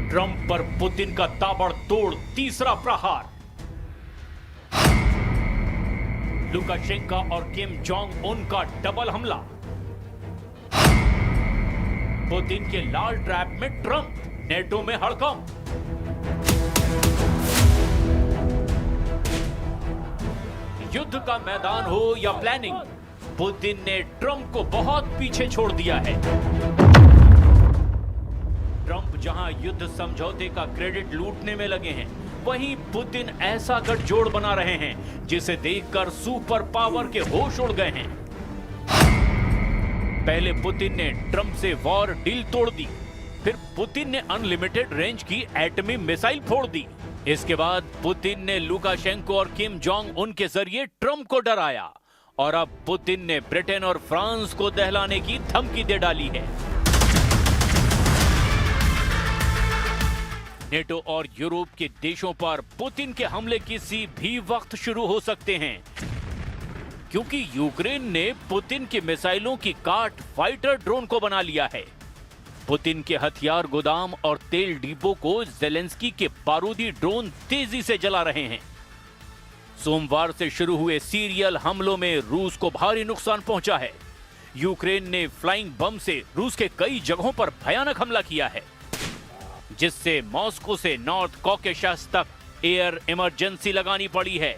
Trump पर Putin का ताबड़तोड़ तीसरा प्रहार। लुकाशेंको और किम जोंग उन का डबल हमला। पुतिन के लाल ट्रैप में ट्रंप, नेटो में हड़कंप। युद्ध का मैदान हो या प्लानिंग, पुतिन ने ट्रंप को बहुत पीछे छोड़ दिया है। ट्रंप जहां युद्ध समझौते का क्रेडिट लूटने में लगे हैं, वहीं पुतिन ऐसा गठजोड़ बना रहे हैं जिसे देखकर सुपर पावर के होश उड़ गए हैं। पहले पुतिन ने ट्रंप से वॉर डील तोड़ दी, फिर पुतिन ने अनलिमिटेड रेंज की एटमी मिसाइल फोड़ दी। इसके बाद पुतिन ने लुकाशेंको और किम जोंग उन के जरिए ट्रंप को डराया, और अब पुतिन ने ब्रिटेन और फ्रांस को दहलाने की धमकी दे डाली है। नेटो और यूरोप के देशों पर पुतिन के हमले किसी भी वक्त शुरू हो सकते हैं, क्योंकि यूक्रेन ने पुतिन के मिसाइलों की काट फाइटर ड्रोन को बना लिया है। पुतिन के हथियार गोदाम और तेल डिपो को ज़ेलेंस्की के बारूदी ड्रोन तेजी से जला रहे हैं। सोमवार से शुरू हुए सीरियल हमलों में रूस को भारी नुकसान पहुंचा है। यूक्रेन ने फ्लाइंग बम से रूस के कई जगहों पर भयानक हमला किया है, जिससे मॉस्को से नॉर्थ कॉकेशस तक एयर इमरजेंसी लगानी पड़ी है।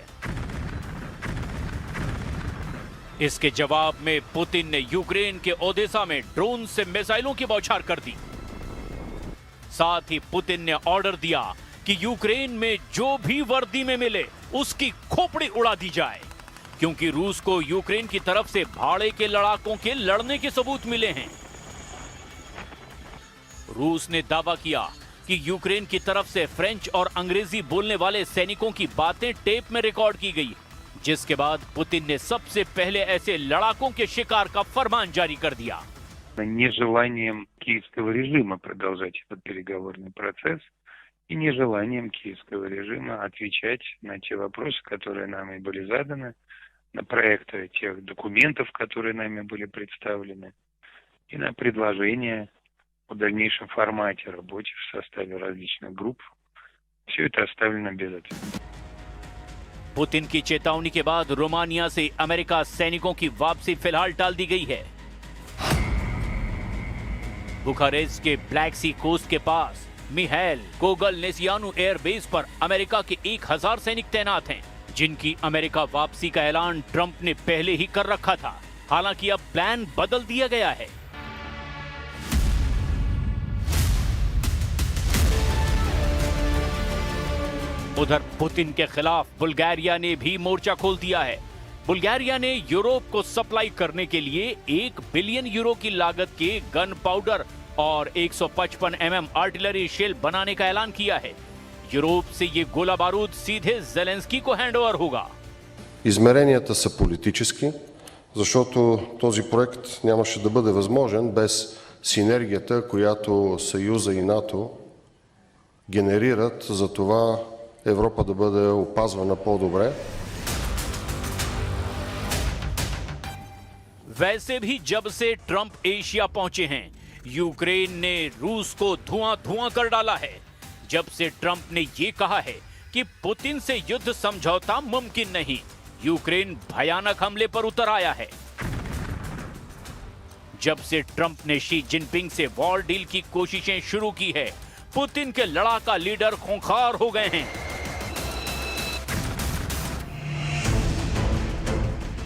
इसके जवाब में पुतिन ने यूक्रेन के ओदेसा में ड्रोन से मिसाइलों की बौछार कर दी। साथ ही पुतिन ने ऑर्डर दिया कि यूक्रेन में जो भी वर्दी में मिले उसकी खोपड़ी उड़ा दी जाए, क्योंकि रूस को यूक्रेन की तरफ से भाड़े के लड़ाकों के लड़ने के सबूत मिले हैं। रूस ने दावा किया कि यूक्रेन की तरफ से फ्रेंच और अंग्रेजी बोलने वाले सैनिकों की बातें टेप में रिकॉर्ड की गई, जिसके बाद पुतिन ने सबसे पहले ऐसे लड़ाकों के शिकार का फरमान जारी कर दिया। Нежеланием киевского режима продолжать этот переговорный процесс и нежеланием киевского режима отвечать на те вопросы, которые нами были заданы, на проекты тех документов, которые нами были представлены, и на предложения о дальнейшем формате работы в составе различных групп. Все это оставлено без ответа. पुतिन की चेतावनी के बाद रोमानिया से अमेरिका सैनिकों की वापसी फिलहाल टाल दी गई है। बुखारेस्ट के ब्लैक सी कोस्ट के पास मिहाइल कोगलनेसियानु एयरबेस पर अमेरिका के 1000 सैनिक तैनात हैं, जिनकी अमेरिका वापसी का ऐलान ट्रंप ने पहले ही कर रखा था। हालांकि अब प्लान बदल दिया गया है। उधर पुतिन के खिलाफ बुल्गारिया ने भी मोर्चा खोल दिया है। बुल्गारिया ने यूरोप को सप्लाई करने के लिए 1 बिलियन यूरो की लागत के गन पाउडर और 155 mm आर्टिलरी शेल बनाने का ऐलान किया है। यूरोप से ये गोला बारूद सीधे ज़ेलेंस्की को हैंडओवर होगा। Измеренията са политически, защото този проект нямаше да бъде възможен без синергията, която Съюза и НАТО генерират за това Европа да бъде опазвана по-добре. वैसे भी जब से ट्रंप एशिया पहुंचे हैं, यूक्रेन ने रूस को धुआं कर डाला है। जब से ट्रंप ने यह कहा है कि पुतिन से युद्ध समझौता मुमकिन नहीं, यूक्रेन भयानक हमले पर उतर आया है। जब से ट्रंप ने शी जिनपिंग से वॉर डील की कोशिशें शुरू की है, पुतिन के लड़ाका लीडर खूंखार हो गए हैं।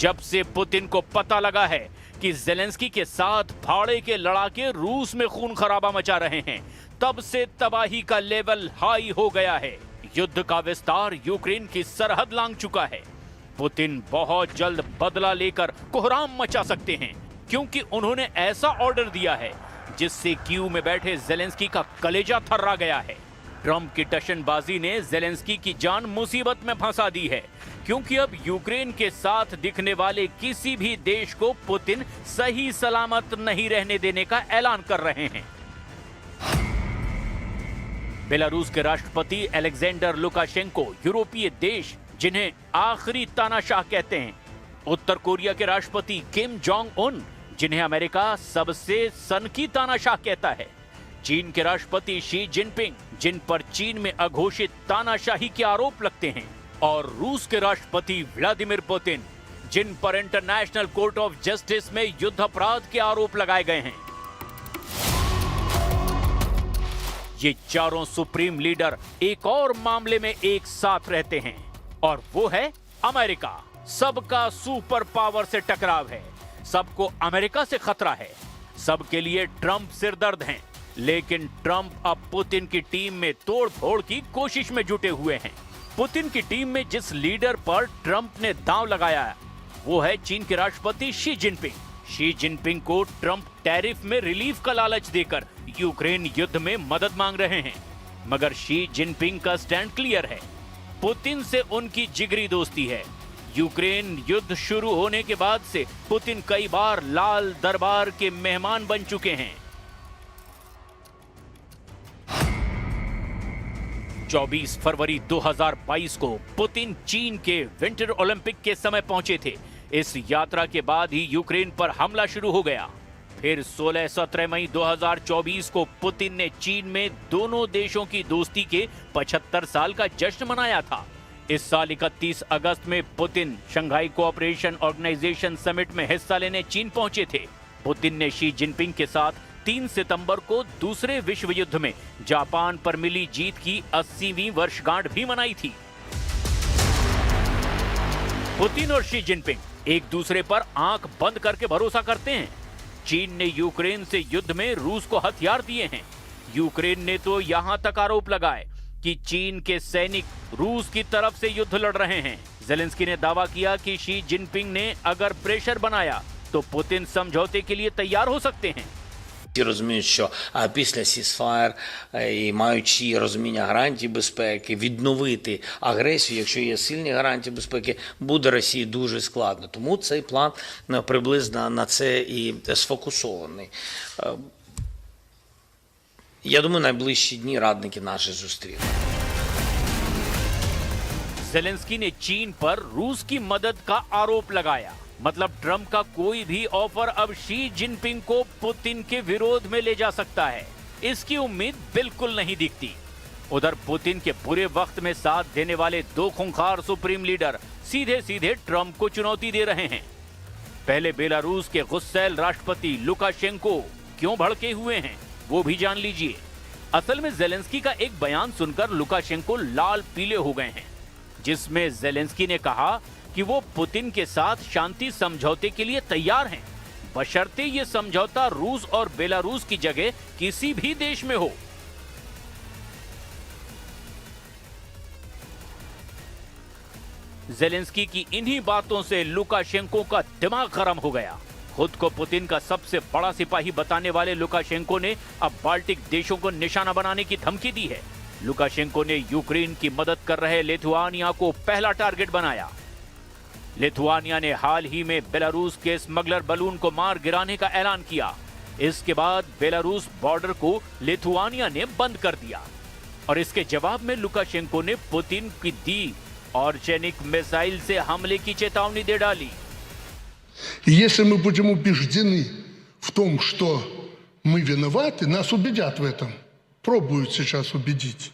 जब से पुतिन को पता लगा है कि ज़ेलेंस्की के साथ भाड़े के लड़ाके रूस में खून खराबा मचा रहे हैं, तब से तबाही का लेवल हाई हो गया है। युद्ध का विस्तार यूक्रेन की सरहद लांघ चुका है। पुतिन बहुत जल्द बदला लेकर कोहराम मचा सकते हैं, क्योंकि उन्होंने ऐसा ऑर्डर दिया है जिससे कीव में बैठे ज़ेलेंस्की का कलेजा थर्रा गया है। ट्रंप की टशनबाजी ने ज़ेलेंस्की की जान मुसीबत में फंसा दी है, क्योंकि अब यूक्रेन के साथ दिखने वाले किसी भी देश को पुतिन सही सलामत नहीं रहने देने का ऐलान कर रहे हैं। बेलारूस के राष्ट्रपति अलेक्जेंडर लुकाशेंको यूरोपीय देश जिन्हें आखिरी तानाशाह कहते हैं, उत्तर कोरिया के राष्ट्रपति किम जोंग उन जिन्हें अमेरिका सबसे सनकी तानाशाह कहता है, चीन के राष्ट्रपति शी जिनपिंग जिन पर चीन में अघोषित तानाशाही के आरोप लगते हैं, और रूस के राष्ट्रपति व्लादिमीर पुतिन जिन पर इंटरनेशनल कोर्ट ऑफ जस्टिस में युद्ध अपराध के आरोप लगाए गए हैं। ये चारों सुप्रीम लीडर एक और मामले में एक साथ रहते हैं और वो है अमेरिका। सबका सुपर पावर से टकराव है, सबको अमेरिका से खतरा है, सबके लिए ट्रंप सिरदर्द हैं, लेकिन ट्रंप अब पुतिन की टीम में तोड़-फोड़ की कोशिश में जुटे हुए हैं। पुतिन की टीम में जिस लीडर पर ट्रंप ने दांव लगाया है वो है चीन के राष्ट्रपति शी जिनपिंग। शी जिनपिंग को ट्रंप टैरिफ में रिलीफ का लालच देकर यूक्रेन युद्ध में मदद मांग रहे हैं, मगर शी जिनपिंग का स्टैंड क्लियर है, पुतिन से उनकी जिगरी दोस्ती है। यूक्रेन युद्ध शुरू होने के बाद से पुतिन कई बार लाल दरबार के मेहमान बन चुके हैं। 24 फरवरी 2022 को पुतिन चीन के विंटर ओलंपिक के समय पहुंचे थे। इस यात्रा के बाद ही यूक्रेन पर हमला शुरू हो गया। फिर 16-17 मई 2024 को पुतिन ने चीन में दोनों देशों की दोस्ती के 75 साल का जश्न मनाया था। इस साल 31 अगस्त में Putin Shanghai cooperation organisation summit में हिस्सा लेने चीन पहुंचे थे। पुतिन ने शी जिनपिंग के साथ 3 सितंबर को दूसरे विश्व युद्ध में जापान पर मिली जीत की 80वीं वर्षगांठ भी मनाई थी। पुतिन और शी जिनपिंग एक दूसरे पर आंख बंद करके भरोसा करते हैं। चीन ने यूक्रेन से युद्ध में रूस को हथियार दिए हैं। यूक्रेन ने तो यहां तक आरोप लगाए कि चीन के सैनिक रूस की तरफ से युद्ध लड़ रहे हैं। ज़ेलेंस्की ने दावा किया कि शी जिनपिंग ने अगर प्रेशर बनाया तो पुतिन समझौते के लिए तैयार हो सकते हैं। Всі розуміють, що після сізфаєр і маючи розуміння гарантій безпеки, відновити агресію, якщо є сильні гарантії безпеки, буде Росії дуже складно. Тому цей план приблизно на це і сфокусований. Я думаю, найближчі дні радники наші зустрінуть. ज़ेलेंस्की ने चीन पर रूस की मदद का आरोप लगाया। मतलब ट्रंप का कोई भी ऑफर अब शी जिनपिंग को पुतिन के विरोध में ले जा सकता है, इसकी उम्मीद बिल्कुल नहीं दिखती। उधर पुतिन के बुरे वक्त में साथ देने वाले दो खूंखार सुप्रीम लीडर सीधे सीधे ट्रंप को चुनौती दे रहे हैं। पहले बेलारूस के गुस्सैल राष्ट्रपति लुकाशेंको क्यों भड़के हुए हैं वो भी जान लीजिए। असल में ज़ेलेंस्की का एक बयान सुनकर लुकाशेंको लाल पीले हो गए हैं, जिसमें ज़ेलेंस्की ने कहा कि वो पुतिन के साथ शांति समझौते के लिए तैयार हैं, बशर्ते ये समझौता रूस और बेलारूस की जगह किसी भी देश में हो। ज़ेलेंस्की की इन्हीं बातों से लुकाशेंको का दिमाग गर्म हो गया। खुद को पुतिन का सबसे बड़ा सिपाही बताने वाले लुकाशेंको ने अब बाल्टिक देशों को निशाना बनाने की धमकी दी है। लुकाशेंको ने यूक्रेन की मदद कर रहे लिथुआनिया को पहला टारगेट बनाया। लिथुआनिया ने हाल ही में बेलारूस के स्मगलर बलून को मार गिराने का ऐलान किया। इसके बाद बेलारूस बॉर्डर को लिथुआनिया ने बंद कर दिया और इसके जवाब में लुकाशेंको ने पुतिन की दी ऑर्चेनिक मिसाइल से हमले की चेतावनी दे डाली। Если мы будем убеждены в том, что мы виноваты, нас убедят в этом. Пробуют сейчас убедить.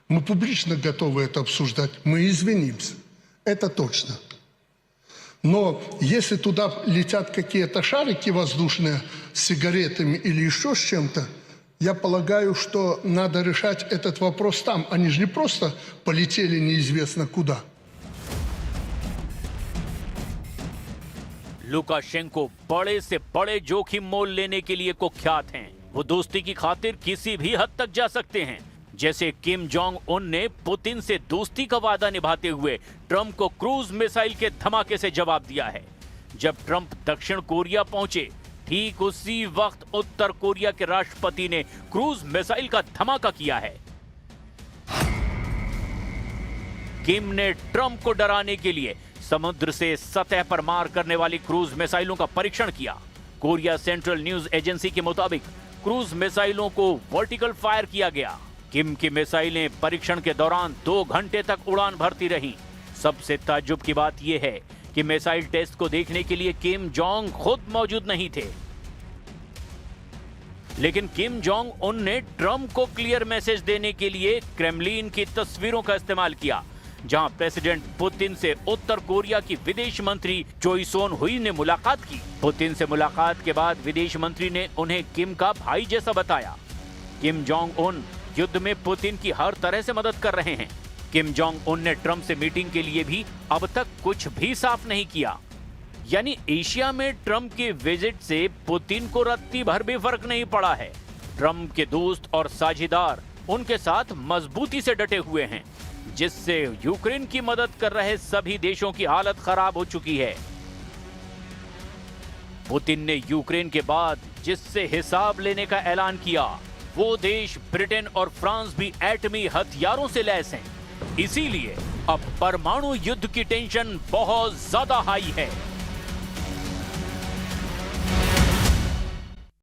Мы публично готовы это обсуждать. Мы извинимся. Это точно. Но если туда летят какие-то шарики воздушные с сигаретами или еще с чем-то, я полагаю, что надо решать этот вопрос там. Они же не просто полетели неизвестно куда. लुकाशेंको बड़े से बड़े जोखिम मोल लेने के लिए कुख्यात हैं। वो दोस्ती की खातिर किसी भी हद तक जा सकते हैं, जैसे किम जोंग उन ने पुतिन से दोस्ती का वादा निभाते हुए ट्रंप को क्रूज मिसाइल के धमाके से जवाब दिया है। जब ट्रंप दक्षिण कोरिया पहुंचे, ठीक उसी वक्त उत्तर कोरिया के राष्ट्रपति ने क्रूज मिसाइल का धमाका किया है। किम ने ट्रंप को डराने के लिए समुद्र से सतह पर मार करने वाली क्रूज मिसाइलों का परीक्षण किया। कोरिया सेंट्रल न्यूज एजेंसी के मुताबिक क्रूज मिसाइलों को वर्टिकल फायर किया गया। किम की मिसाइलें परीक्षण के दौरान 2 घंटे तक उड़ान भरती रहीं। सबसे ताज्जुब की बात यह है कि मिसाइल टेस्ट को देखने के लिए किम जोंग खुद मौजूद नहीं थे, लेकिन किम जोंग उन ने ट्रंप को क्लियर मैसेज देने के लिए क्रेमलिन की तस्वीरों का इस्तेमाल किया, जहां प्रेसिडेंट पुतिन से उत्तर कोरिया की विदेश मंत्री चोई सोन हुई ने मुलाकात की। पुतिन से मुलाकात के बाद विदेश मंत्री ने उन्हें किम का भाई जैसा बताया। किम जोंग उन युद्ध में पुतिन की हर तरह से मदद कर रहे हैं। किम जोंग उन ने ट्रंप से मीटिंग के लिए भी अब तक कुछ भी साफ नहीं किया। यानी एशिया में ट्रंप के विजिट से पुतिन को रत्ती भर भी फर्क नहीं पड़ा है। ट्रंप के दोस्त और साझेदार उनके साथ मजबूती से डटे हुए हैं, जिससे यूक्रेन की मदद कर रहे सभी देशों की हालत खराब हो चुकी है। पुतिन ने यूक्रेन के बाद जिससे हिसाब लेने का ऐलान किया, वो देश ब्रिटेन और फ्रांस भी एटमी हथियारों से लैस हैं। इसीलिए अब परमाणु युद्ध की टेंशन बहुत ज्यादा हाई है।